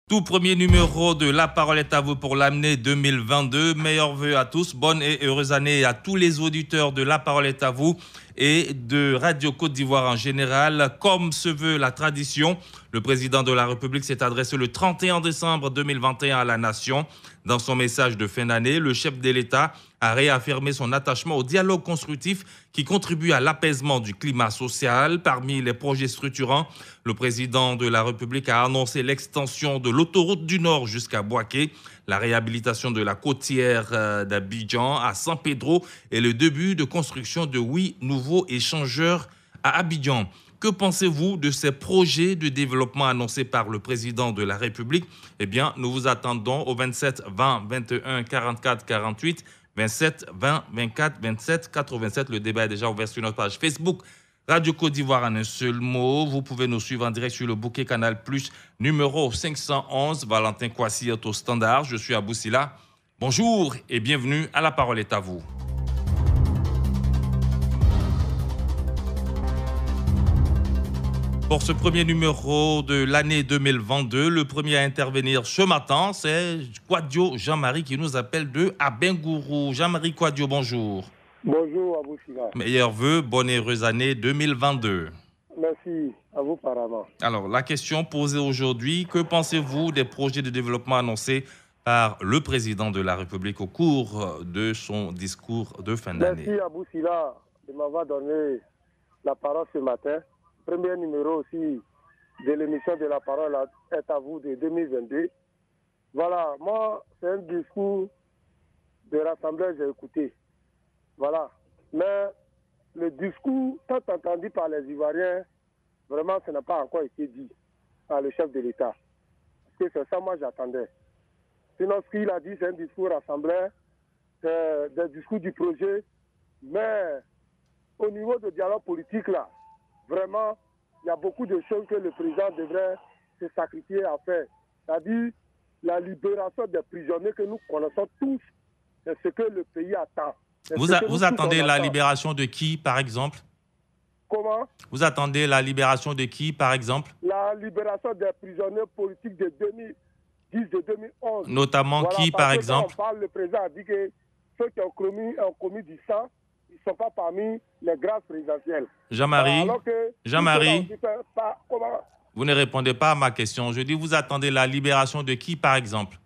Tout premier numéro de La Parole est à vous pour l'année 2022. Meilleurs vœux à tous. Bonne et heureuse année à tous les auditeurs de La Parole est à vous et de Radio Côte d'Ivoire en général. Comme se veut la tradition, le président de la République s'est adressé le 31 décembre 2021 à la nation. Dans son message de fin d'année, le chef de l'État a réaffirmé son attachement au dialogue constructif qui contribue à l'apaisement du climat social. Parmi les projets structurants, le président de la République a annoncé l'extension de l'autoroute du Nord jusqu'à Boaké, la réhabilitation de la côtière d'Abidjan à San Pedro et le début de construction de 8 nouveaux échangeurs à Abidjan. Que pensez-vous de ces projets de développement annoncés par le président de la République? Eh bien, nous vous attendons au 27 20 21 44 48, 27 20 24 27 87. Le débat est déjà ouvert sur notre page Facebook Radio Côte d'Ivoire en un seul mot. Vous pouvez nous suivre en direct sur le bouquet Canal Plus numéro 511. Valentin Kwasi est au standard. Je suis Abou Sila. Bonjour et bienvenue à La Parole est à vous. Pour ce premier numéro de l'année 2022, le premier à intervenir ce matin, c'est Kouadio Jean-Marie qui nous appelle de Abengourou. Jean-Marie Kouadio, bonjour. Bonjour à vous, Sila. Meilleurs vœux, bonne et heureuse année 2022. Merci à vous, apparemment. Alors, la question posée aujourd'hui, que pensez-vous des projets de développement annoncés par le président de la République au cours de son discours de fin d'année? Merci à vous, Sila, de m'avoir donné la parole ce matin. Premier numéro aussi de l'émission de la parole est à vous de 2022. Voilà, moi, c'est un discours de rassembleur, j'ai écouté. Voilà. Mais le discours, tant entendu par les Ivoiriens, vraiment, ça n'a pas encore été dit par le chef de l'État. Parce que c'est ça, moi, j'attendais. Sinon, ce qu'il a dit, c'est un discours rassembleur, c'est des discours du projet. Mais au niveau du dialogue politique, là, vraiment, il y a beaucoup de choses que le président devrait se sacrifier à faire. C'est-à-dire la libération des prisonniers que nous connaissons tous, c'est ce que le pays attend. Vous attendez la libération de qui, par exemple? Comment? Vous attendez la libération de qui, par exemple? La libération des prisonniers politiques de 2010, de 2011. Notamment voilà, qui, par exemple? Le président a dit que ceux qui ont commis du sang, ils ne sont pas parmi les grâces présidentielles. Jean-Marie, vous ne répondez pas à ma question. Je dis, vous attendez la libération de qui, par exemple?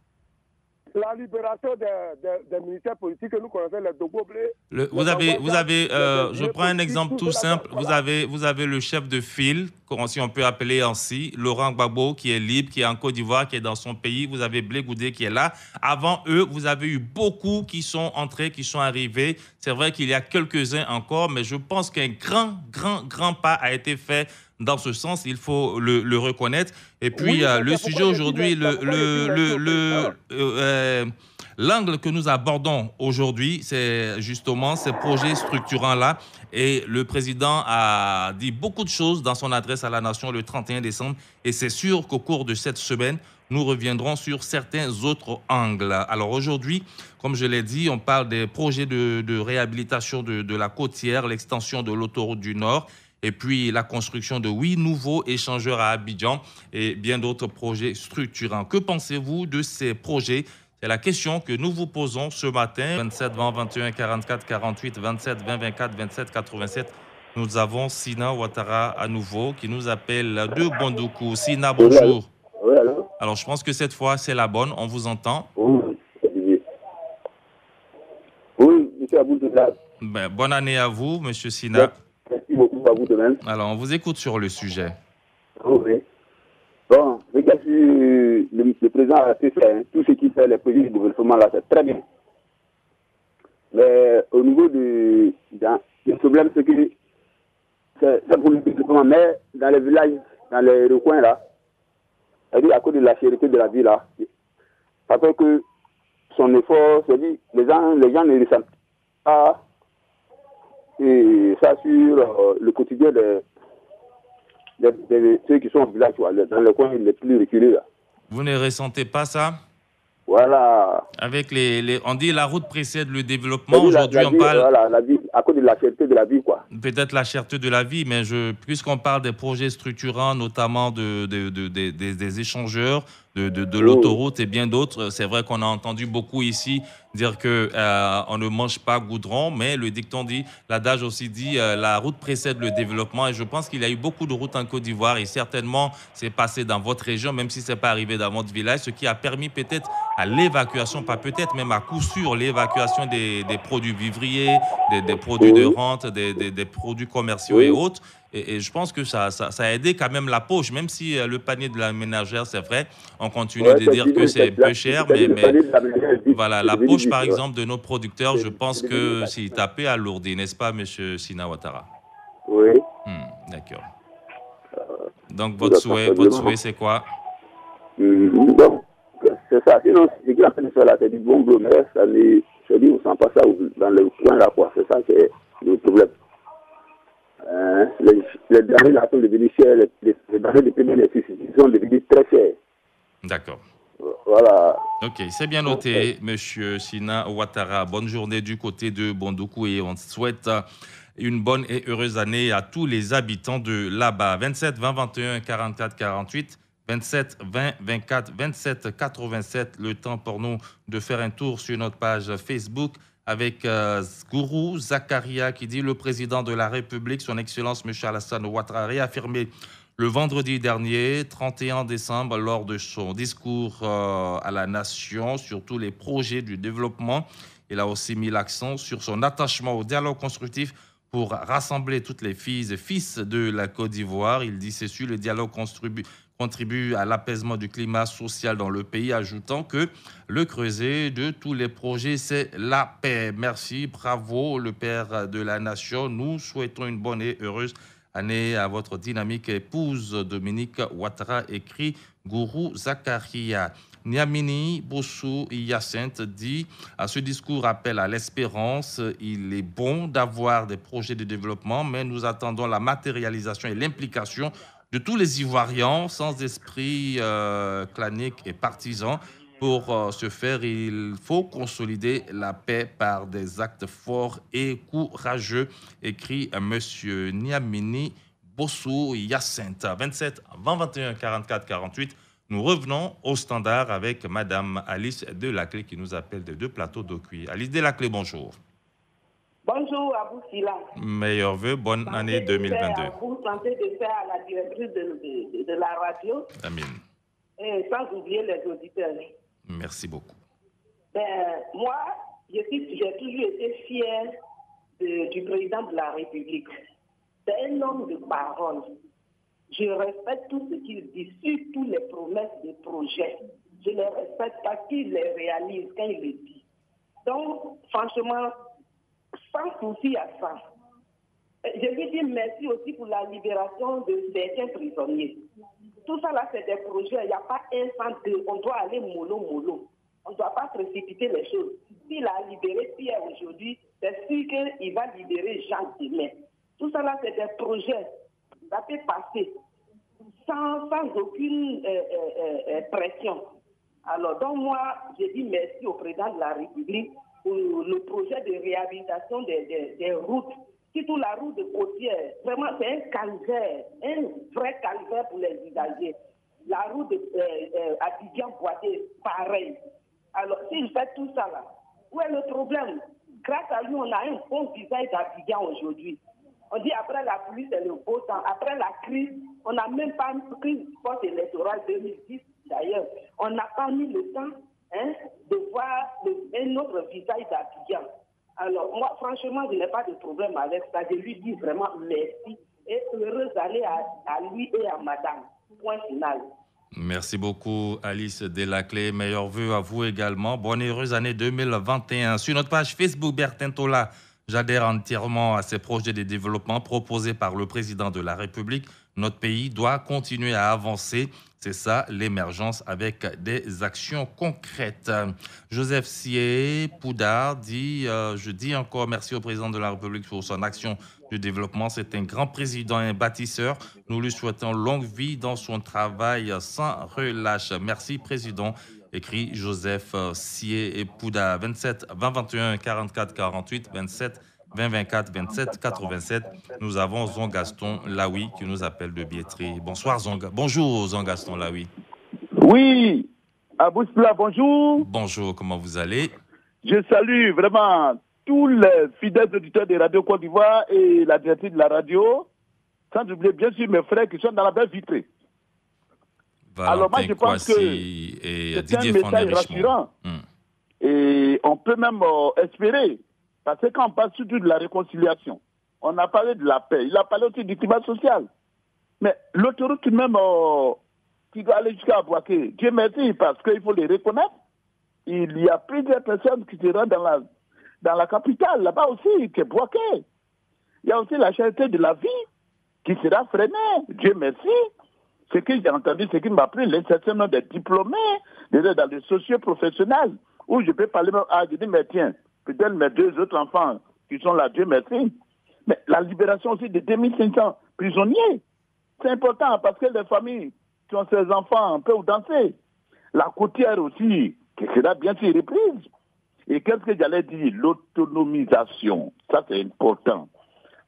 La libération des militaires politiques que nous connaissons, les Dogoblé. Je prends un exemple tout simple. Voilà. Vous avez le chef de file, si on peut appeler ainsi, Laurent Gbagbo, qui est libre, qui est en Côte d'Ivoire, qui est dans son pays. Vous avez Blé Goudé qui est là. Avant eux, vous avez eu beaucoup qui sont entrés, qui sont arrivés. C'est vrai qu'il y a quelques-uns encore, mais je pense qu'un grand pas a été fait dans ce sens, il faut le reconnaître. Et puis, le sujet aujourd'hui, l'angle que nous abordons aujourd'hui, c'est justement ces projets structurants-là. Et le président a dit beaucoup de choses dans son adresse à la nation le 31 décembre. Et c'est sûr qu'au cours de cette semaine, nous reviendrons sur certains autres angles. Alors aujourd'hui, comme je l'ai dit, on parle des projets de réhabilitation de la côtière, l'extension de l'autoroute du Nord, et puis la construction de 8 nouveaux échangeurs à Abidjan et bien d'autres projets structurants. Que pensez-vous de ces projets? C'est la question que nous vous posons ce matin. 27 20 21 44 48, 27 20 24 27 87. Nous avons Sina Ouattara à nouveau qui nous appelle de Bondoukou. Sina, bonjour. Oui, allô? Alors, je pense que cette fois, c'est la bonne. On vous entend. Oui, monsieur Aboudoula. Bonne année à vous, monsieur Sina. Merci beaucoup à vous de même. Alors, on vous écoute sur le sujet. Oui. Bon, regardez, le président a fait tout ce qui fait les projets de développement là, c'est très bien. Mais au niveau le problème, c'est que c'est pour le développement, mais dans les villages, dans les recoins là, c'est-à-dire à cause de la cherté de la vie là, ça fait que son effort, c'est-à-dire les gens ne ressentent pas et ça sur le quotidien de ceux qui sont au village, dans les coins les plus reculés là. Vous ne ressentez pas ça? Voilà. Avec on dit la route précède le développement. Aujourd'hui, on parle. Voilà, la vie, à cause de la cherté de la vie, quoi. Peut-être la cherté de la vie, mais puisqu'on parle des projets structurants, notamment des échangeurs, de l'autoroute et bien d'autres. C'est vrai qu'on a entendu beaucoup ici dire que on ne mange pas goudron, mais le dicton dit, l'adage aussi dit, la route précède le développement. Et je pense qu'il y a eu beaucoup de routes en Côte d'Ivoire et certainement c'est passé dans votre région, même si c'est pas arrivé dans votre village, ce qui a permis peut-être à l'évacuation, pas peut-être, même à coup sûr, l'évacuation des produits vivriers, des produits de rente, des produits commerciaux et autres. Et je pense que ça a aidé quand même la poche, même si le panier de la ménagère, c'est vrai, on continue de dire que c'est peu cher, mais voilà, la poche, par exemple, de nos producteurs, je pense que s'il tapait alourdi, n'est-ce pas, M. Sina Ouattara? Oui. D'accord. Donc, votre souhait, c'est quoi? Donc, c'est ça. Sinon, ce qu'il a fait de faire là, c'est du bon boulot, mais ça dit, on sent pas ça dans le coin là, quoi. C'est ça qui est le problème. Les derniers là sont devenus chers, les derniers de première nécessité sont devenus très chers. D'accord. Voilà. Ok, c'est bien noté, Monsieur Sina Ouattara. Bonne journée du côté de Bondoukou et on souhaite une bonne et heureuse année à tous les habitants de là-bas. 27 20 21 44 48, 27 20 24 27 87. Le temps pour nous de faire un tour sur notre page Facebook avec Gourou Zakaria qui dit: le président de la République, son Excellence M. Alassane Ouattara, a réaffirmé le vendredi dernier, 31 décembre, lors de son discours à la nation sur tous les projets du développement. Il a aussi mis l'accent sur son attachement au dialogue constructif pour rassembler toutes les filles et fils de la Côte d'Ivoire. Il dit ceci: le dialogue contribue à l'apaisement du climat social dans le pays, ajoutant que le creuset de tous les projets, c'est la paix. Merci, bravo, le père de la nation. Nous souhaitons une bonne et heureuse année à votre dynamique épouse Dominique Ouattara, écrit Gourou Zakaria. Niamini Bossou Hyacinthe dit: à ce discours appelle à l'espérance. Il est bon d'avoir des projets de développement, mais nous attendons la matérialisation et l'implication de tous les Ivoiriens sans esprit clanique et partisan. Pour ce faire, il faut consolider la paix par des actes forts et courageux, écrit M. Niamini Bossou Hyacinthe. 27 20 21 44 48. Nous revenons au standard avec Madame Alice Delaclé qui nous appelle de 2 plateaux d'eau cuit. Alice Delaclé, bonjour. Bonjour à vous, Sila. Meilleurs vœux, bonne année 2022. Vous tentez de faire à la directrice de la radio. Amin. Et sans oublier les auditeurs. Merci beaucoup. Moi, j'ai toujours été fière du président de la République. C'est un homme de parole. Je respecte tout ce qu'il dit, surtout les promesses des projets. Je les respecte parce qu'il les réalise quand il les dit. Donc, franchement, sans souci à ça. Je lui dis merci aussi pour la libération de certains prisonniers. Tout ça là, c'est des projets. Il n'y a pas un sans deux. On doit aller mollo. On ne doit pas précipiter les choses. S'il a libéré Pierre aujourd'hui, c'est sûr qu'il va libérer Jean demain. Tout ça là, c'est des projets. Ça peut passer sans aucune pression. Alors, donc moi, je dis merci au président de la République pour le projet de réhabilitation des routes. Surtout la route de Côtière. Vraiment, c'est un calvaire, un vrai calvaire pour les usagers. La route d'Abidjan-Boité, pareil. Alors, s'il fait tout ça là, où est le problème? Grâce à lui, on a un bon visage d'Abidjan aujourd'hui. On dit après la pluie, c'est le beau temps. Après la crise, on n'a même pas une crise post-électorale 2010 d'ailleurs. On n'a pas mis le temps de voir un autre visage d'Abidjan. Alors, moi, franchement, je n'ai pas de problème avec ça. Je lui dis vraiment merci et heureuse année à lui et à madame. Point final. Merci beaucoup, Alice Delaclé. Meilleurs vœux à vous également. Bonne et heureuse année 2021. Sur notre page Facebook, Bertin Tola, j'adhère entièrement à ces projets de développement proposés par le président de la République. Notre pays doit continuer à avancer. C'est ça, l'émergence avec des actions concrètes. Joseph Sié Poudard dit, je dis encore merci au président de la République pour son action de développement. C'est un grand président et un bâtisseur. Nous lui souhaitons longue vie dans son travail sans relâche. Merci, président, écrit Joseph Sié Poudard. 27 20 21 44 48 27 20 24 27 87. Nous avons Zongaston Laoui qui nous appelle de Biétry. Bonsoir Bonjour Zongaston Laoui. Oui, Aboussla, bonjour. Bonjour, comment vous allez? Je salue vraiment tous les fidèles auditeurs de Radio Côte d'Ivoire et la directrice de la radio, sans oublier bien sûr mes frères qui sont dans la belle vitrée. Alors moi je pense que c'est un message rassurant et on peut même espérer, parce que quand on parle surtout de la réconciliation, on a parlé de la paix, il a parlé aussi du climat social, mais l'autoroute même qui doit aller jusqu'à Boaké, Dieu merci parce qu'il faut les reconnaître, il y a plusieurs personnes qui se rendent dans la capitale, là-bas aussi, qui est Boaké. Il y a aussi la cherté de la vie qui sera freinée, Dieu merci. Ce que j'ai entendu, c'est qu'il m'a pris l'insertion des diplômés, dans les socio-professionnels, où je peux parler, je dis, mais tiens, peut-être mes 2 autres enfants qui sont là, Dieu merci. Mais la libération aussi de 2500 prisonniers, c'est important parce que les familles qui ont ces enfants peuvent danser. La côtière aussi, qui sera bien sûr reprise. Et qu'est-ce que j'allais dire? L'autonomisation, ça c'est important.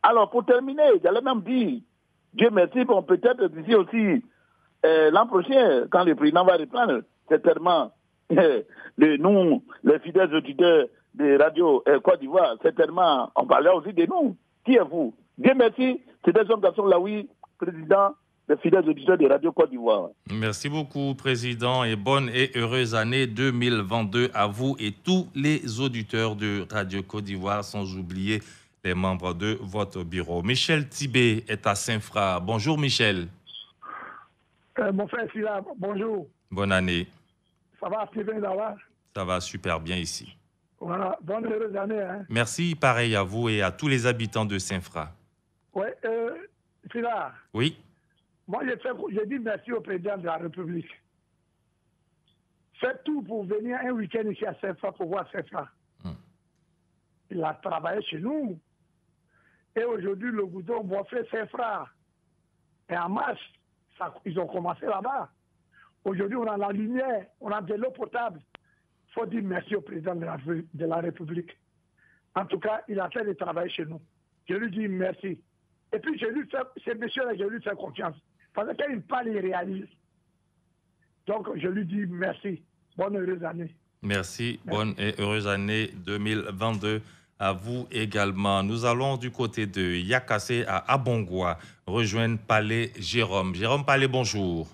Alors pour terminer, j'allais même dire, Dieu merci, bon, peut-être d'ici aussi, l'an prochain, quand le président va reprendre, certainement, nous, les fidèles auditeurs de Radio Côte d'Ivoire, certainement, on parlera aussi de nous. Qui êtes-vous? Dieu merci, c'est des hommes qui sont là, oui, président des fidèles auditeurs de Radio Côte d'Ivoire. Merci beaucoup, Président, et bonne et heureuse année 2022 à vous et tous les auditeurs de Radio Côte d'Ivoire, sans oublier les membres de votre bureau. Michel Tibé est à Saint-Fra. Bonjour, Michel. Mon frère Sila, bonjour. Bonne année. Ça va, Steven, là? Ça va super bien ici. Voilà, bonne heureuse année. Hein? Merci, pareil à vous et à tous les habitants de Saint-Fra. Oui, Sila. Oui. Moi, j'ai dit merci au président de la République. Faites tout pour venir un week-end ici à Saint-Fra pour voir Saint-Fra. Il a travaillé chez nous. Et aujourd'hui, le goudron va faire Saint-Fra. Et en mars, ils ont commencé là-bas. Aujourd'hui, on a la lumière, on a de l'eau potable. Il faut dire merci au président de la République. En tout cas, il a fait le travail chez nous. Je lui dis merci. Et puis, ce monsieur-là, je lui fais confiance. Parce que quand il parle, il réalise. Donc, je lui dis merci. Bonne heureuse année. Merci. Bonne et heureuse année 2022 à vous également. Nous allons du côté de Yakassé à Abongwa rejoindre Palais Jérôme. Jérôme Palais, bonjour.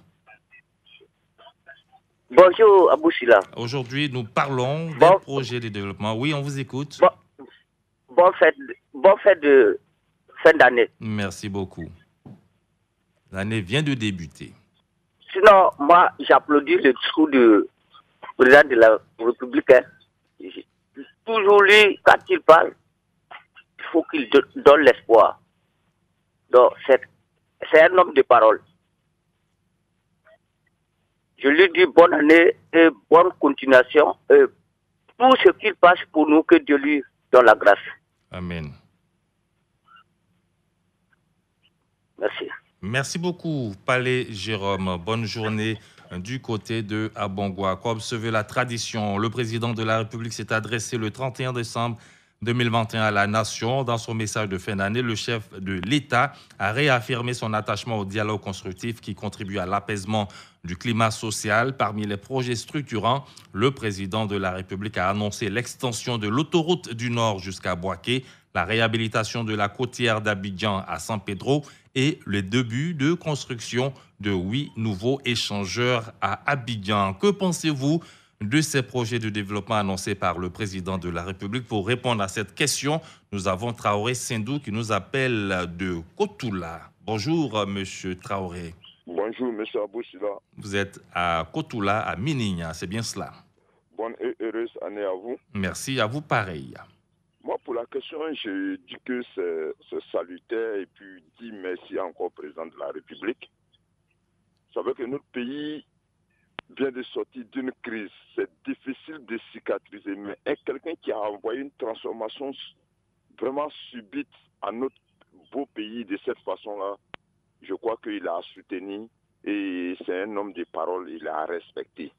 Bonjour, Aboussila. Aujourd'hui, nous parlons des projets de développement. Oui, on vous écoute. Bonne fête de fin d'année. Merci beaucoup. L'année vient de débuter. Sinon, moi, j'applaudis le discours du président de la République. Toujours lui, quand il parle, il faut qu'il donne l'espoir. Donc, c'est un homme de parole. Je lui dis bonne année et bonne continuation. Et tout ce qu'il passe pour nous, que Dieu lui donne la grâce. Amen. Merci. Merci beaucoup, Palais Jérôme. Bonne journée du côté de Abongwa. Comme se veut la tradition, le président de la République s'est adressé le 31 décembre 2021 à la nation. Dans son message de fin d'année, le chef de l'État a réaffirmé son attachement au dialogue constructif qui contribue à l'apaisement du climat social. Parmi les projets structurants, le président de la République a annoncé l'extension de l'autoroute du Nord jusqu'à Boaké, la réhabilitation de la côtière d'Abidjan à San Pedro et le début de construction de 8 nouveaux échangeurs à Abidjan. Que pensez-vous de ces projets de développement annoncés par le président de la République? Pour répondre à cette question, nous avons Traoré Sindou qui nous appelle de Kotoula. Bonjour, monsieur Traoré. Bonjour, monsieur Aboussila. Vous êtes à Kotoula, à Minigna, c'est bien cela? Bonne et heureuse année à vous. Merci, à vous pareil. Moi, pour la question, je dis que c'est salutaire et puis dis merci encore au président de la République. Vous savez que notre pays vient de sortir d'une crise. C'est difficile de cicatriser, mais quelqu'un qui a envoyé une transformation vraiment subite à notre beau pays de cette façon-là, je crois qu'il a soutenu et c'est un homme de parole, il a respecté.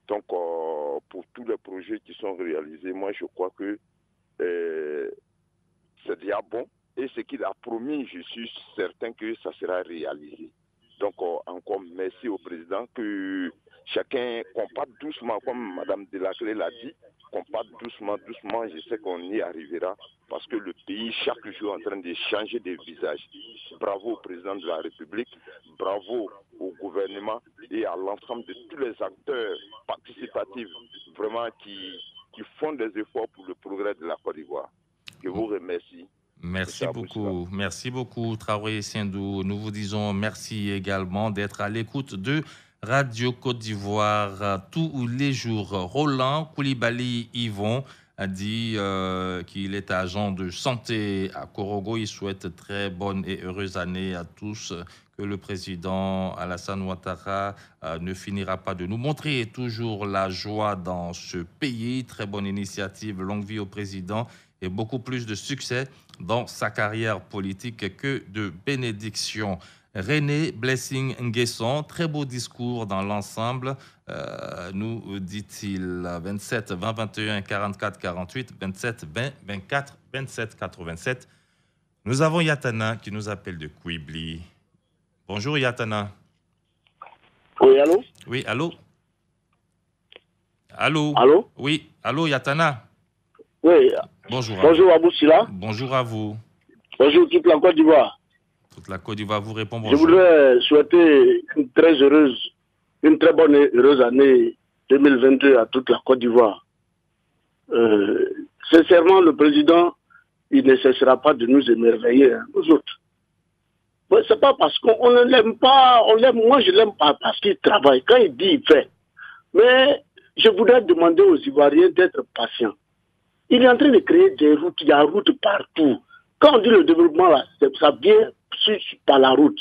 Donc, pour tous les projets qui sont réalisés, moi, je crois que c'est déjà bon. Et ce qu'il a promis, je suis certain que ça sera réalisé. Donc, encore merci au président que chacun combatte doucement, comme Mme Delaclé l'a dit, combatte doucement, doucement, je sais qu'on y arrivera, parce que le pays, chaque jour, est en train de changer de visage. Bravo au président de la République, bravo au gouvernement et à l'ensemble de tous les acteurs participatifs, vraiment qui font des efforts pour le progrès de la Côte d'Ivoire. Je vous remercie. Merci beaucoup, Traoré Sindou. Nous vous disons merci également d'être à l'écoute de Radio Côte d'Ivoire tous les jours. Roland Koulibaly Yvon a dit qu'il est agent de santé à Korogo. Il souhaite très bonne et heureuse année à tous. Que le président Alassane Ouattara ne finira pas de nous montrer toujours la joie dans ce pays. Très bonne initiative, longue vie au président et beaucoup plus de succès dans sa carrière politique que de bénédictions. René Blessing Nguesson, très beau discours dans l'ensemble, nous dit-il, 27 20 21 44 48, 27 20 24 27 87. Nous avons Yatana qui nous appelle de Kouibli. Bonjour Yatana. Oui, allô? Oui, allô? Allô? Allô? Oui, allô Yatana? Oui. Bonjour. Bonjour Abou Sila. Bonjour à vous. Bonjour toute la Côte d'Ivoire. Toute la Côte d'Ivoire vous répond bonjour. Je voudrais souhaiter une très bonne et heureuse année 2022 à toute la Côte d'Ivoire. Sincèrement, le président, il ne cessera pas de nous émerveiller, hein, nous autres. Bon, c'est pas parce qu'on ne l'aime pas, moi je l'aime pas parce qu'il travaille. Quand il dit, il fait. Mais je voudrais demander aux Ivoiriens d'être patients. Il est en train de créer des routes, il y a route partout. Quand on dit le développement, là, ça vient par la route.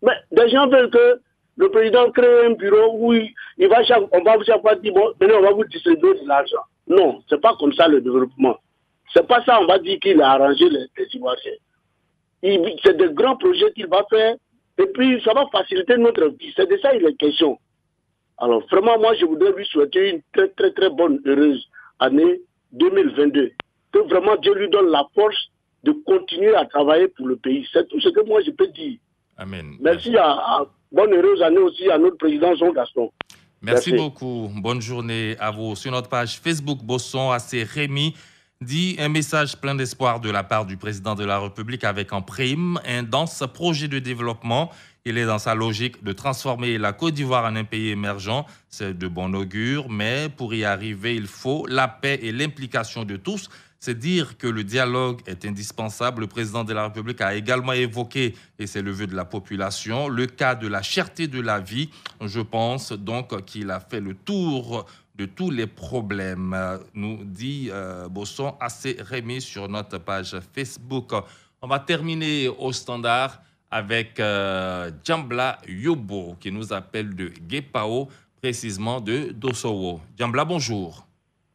Mais des gens veulent que le président crée un bureau où on va chaque fois dire, bon, on va vous distribuer de l'argent. Non, c'est pas comme ça le développement. C'est pas ça, on va dire qu'il a arrangé les Ivoiriens. C'est de grands projets qu'il va faire, et puis ça va faciliter notre vie. C'est de ça il est question. Alors vraiment, moi, je voudrais lui souhaiter une très, très, très bonne, heureuse année 2022. Que vraiment Dieu lui donne la force de continuer à travailler pour le pays. C'est tout ce que moi, je peux dire. Amen. Merci. Bonne, heureuse année aussi à notre président Jean Gaston. Merci beaucoup. Bonne journée à vous. Sur notre page Facebook, Bosson, AC Rémi, dit un message plein d'espoir de la part du président de la République avec en prime un dense projet de développement. Il est dans sa logique de transformer la Côte d'Ivoire en un pays émergent. C'est de bon augure, mais pour y arriver, il faut la paix et l'implication de tous. C'est dire que le dialogue est indispensable. Le président de la République a également évoqué, et c'est le vœu de la population, le cas de la cherté de la vie. Je pense donc qu'il a fait le tour de tous les problèmes, nous dit Bosson AC Rémi sur notre page Facebook. On va terminer au standard avec Djambla Yobo qui nous appelle de Guépao, précisément de Dossowo. Djambla, bonjour.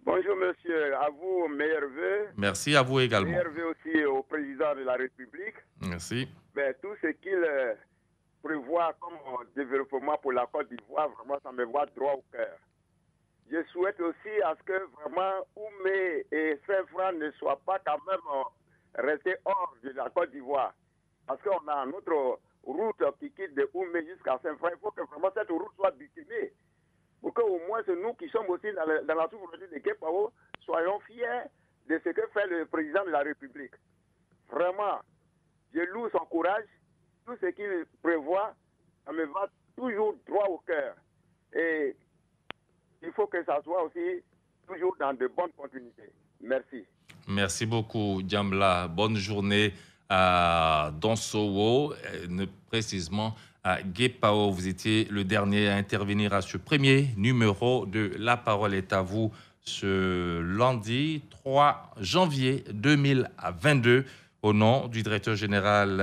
Bonjour monsieur, à vous, meilleurs vœux. Merci à vous également. Meilleurs vœux aussi au président de la République. Merci. Mais tout ce qu'il prévoit comme développement pour la Côte d'Ivoire, vraiment ça me va droit au cœur. Je souhaite aussi à ce que vraiment Oumé et Saint-Franc ne soient pas quand même restés hors de la Côte d'Ivoire. Parce qu'on a notre route qui quitte de Oumé jusqu'à Saint-Franc. Il faut que vraiment cette route soit bitumée. Pour qu'au moins nous qui sommes aussi dans la souveraineté de Guépao soyons fiers de ce que fait le président de la République. Vraiment, je loue son courage. Tout ce qu'il prévoit, ça me va toujours droit au cœur. Et il faut que ça soit aussi toujours dans de bonnes continuités. Merci. Merci beaucoup, Djambla. Bonne journée à Dossowo, précisément à Guépao. Vous étiez le dernier à intervenir à ce premier numéro de La Parole est à vous ce lundi 3 janvier 2022. Au nom du directeur général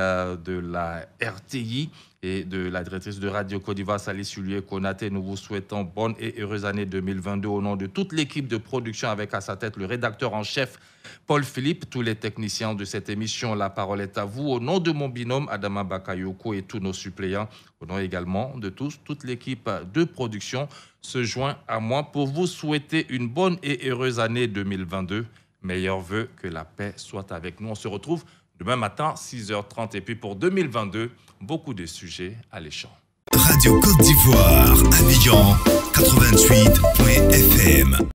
de la RTI et de la directrice de Radio Côte d'Ivoire, Salih Sulier Konaté, nous vous souhaitons bonne et heureuse année 2022 au nom de toute l'équipe de production avec à sa tête le rédacteur en chef Paul Philippe, tous les techniciens de cette émission. La parole est à vous. Au nom de mon binôme Adama Bakayoko et tous nos suppléants, au nom également de toute l'équipe de production se joint à moi pour vous souhaiter une bonne et heureuse année 2022. Meilleurs vœux, que la paix soit avec nous. On se retrouve demain matin, 6h30. Et puis pour 2022, beaucoup de sujets alléchants. Radio Côte d'Ivoire, Abidjan, 88.fm.